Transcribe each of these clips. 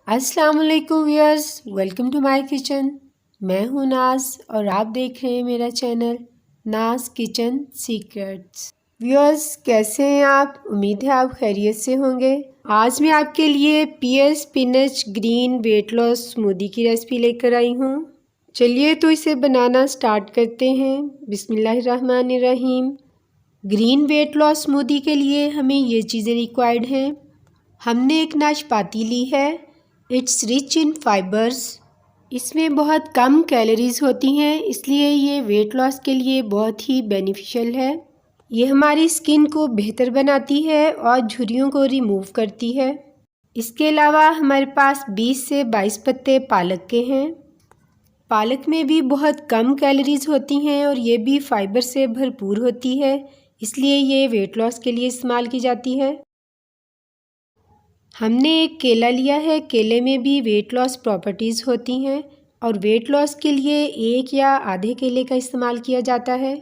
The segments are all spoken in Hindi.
अस्सलाम वालेकुम viewers, welcome to my kitchen. मैं हूं नाज और आप देख रहे हैं मेरा चैनल नाज किचन सीक्रेट्स। व्यूअर्स, कैसे हैं आप? उम्मीद है आप खैरियत से होंगे। आज मैं आपके लिए peer spinach green weight loss smoothie की रेसिपी लेकर आई हूं। चलिए तो इसे बनाना स्टार्ट करते हैं। बिस्मिल्लाहिर्रहमानिर्रहीम। ग्रीन वेट लॉस स्मूदी के लिए हमें ये चीज़ें रिक्वायर्ड हैं। हमने एक नाशपाती ली है। It's rich in fibres. इसमें बहुत कम कैलोरीज होती हैं, इसलिए ये वेट लॉस के लिए बहुत ही बेनिफिशियल है। ये हमारी स्किन को बेहतर बनाती है और झुर्रियों को रिमूव करती है। इसके अलावा हमारे पास 20 से 22 पत्ते पालक के हैं। पालक में भी बहुत कम कैलोरीज होती हैं और ये भी फाइबर से भरपूर होती है, इसलिए ये वेट लॉस के लिए इस्तेमाल की जाती है। हमने एक केला लिया है। केले में भी वेट लॉस प्रॉपर्टीज़ होती हैं और वेट लॉस के लिए एक या आधे केले का इस्तेमाल किया जाता है।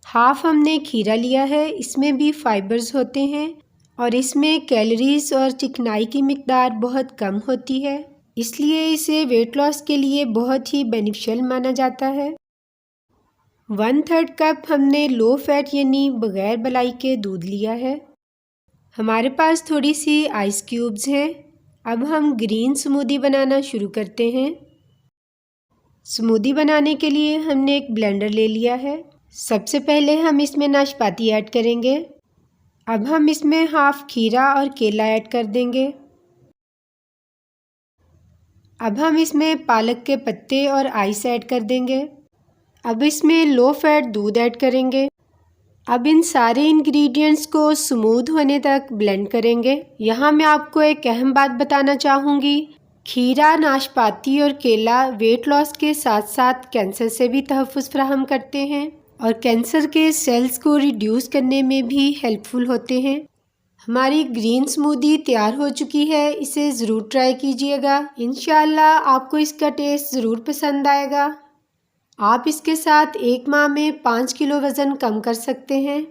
हाफ हमने खीरा लिया है। इसमें भी फाइबर्स होते हैं और इसमें कैलोरीज और चिकनाई की मिकदार बहुत कम होती है, इसलिए इसे वेट लॉस के लिए बहुत ही बेनिफिशियल माना जाता है। 1/3 कप हमने लो फैट यानी बग़ैर मलाई के दूध लिया है। हमारे पास थोड़ी सी आइस क्यूब्स हैं। अब हम ग्रीन स्मूदी बनाना शुरू करते हैं। स्मूदी बनाने के लिए हमने एक ब्लेंडर ले लिया है। सबसे पहले हम इसमें नाशपाती ऐड करेंगे। अब हम इसमें हाफ खीरा और केला ऐड कर देंगे। अब हम इसमें पालक के पत्ते और आइस ऐड कर देंगे। अब इसमें लो फैट दूध ऐड करेंगे। अब इन सारे इंग्रेडिएंट्स को स्मूथ होने तक ब्लेंड करेंगे। यहाँ मैं आपको एक अहम बात बताना चाहूँगी। खीरा, नाशपाती और केला वेट लॉस के साथ साथ कैंसर से भी तहफ़्फ़ुज़ फराहम करते हैं और कैंसर के सेल्स को रिड्यूस करने में भी हेल्पफुल होते हैं। हमारी ग्रीन स्मूदी तैयार हो चुकी है। इसे ज़रूर ट्राई कीजिएगा। इंशाअल्लाह आपको इसका टेस्ट ज़रूर पसंद आएगा। आप इसके साथ एक माह में 5 किलो वज़न कम कर सकते हैं।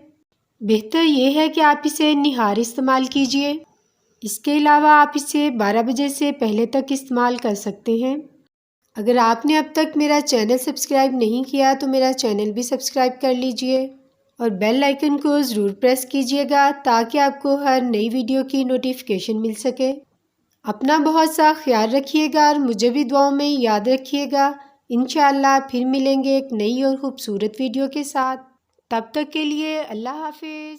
बेहतर यह है कि आप इसे निहार इस्तेमाल कीजिए। इसके अलावा आप इसे 12 बजे से पहले तक इस्तेमाल कर सकते हैं। अगर आपने अब तक मेरा चैनल सब्सक्राइब नहीं किया तो मेरा चैनल भी सब्सक्राइब कर लीजिए और बेल आइकन को ज़रूर प्रेस कीजिएगा ताकि आपको हर नई वीडियो की नोटिफिकेशन मिल सके। अपना बहुत सा ख्याल रखिएगा और मुझे भी दुआओं में याद रखिएगा। इंशाअल्लाह फिर मिलेंगे एक नई और ख़ूबसूरत वीडियो के साथ। तब तक के लिए अल्लाह हाफिज़।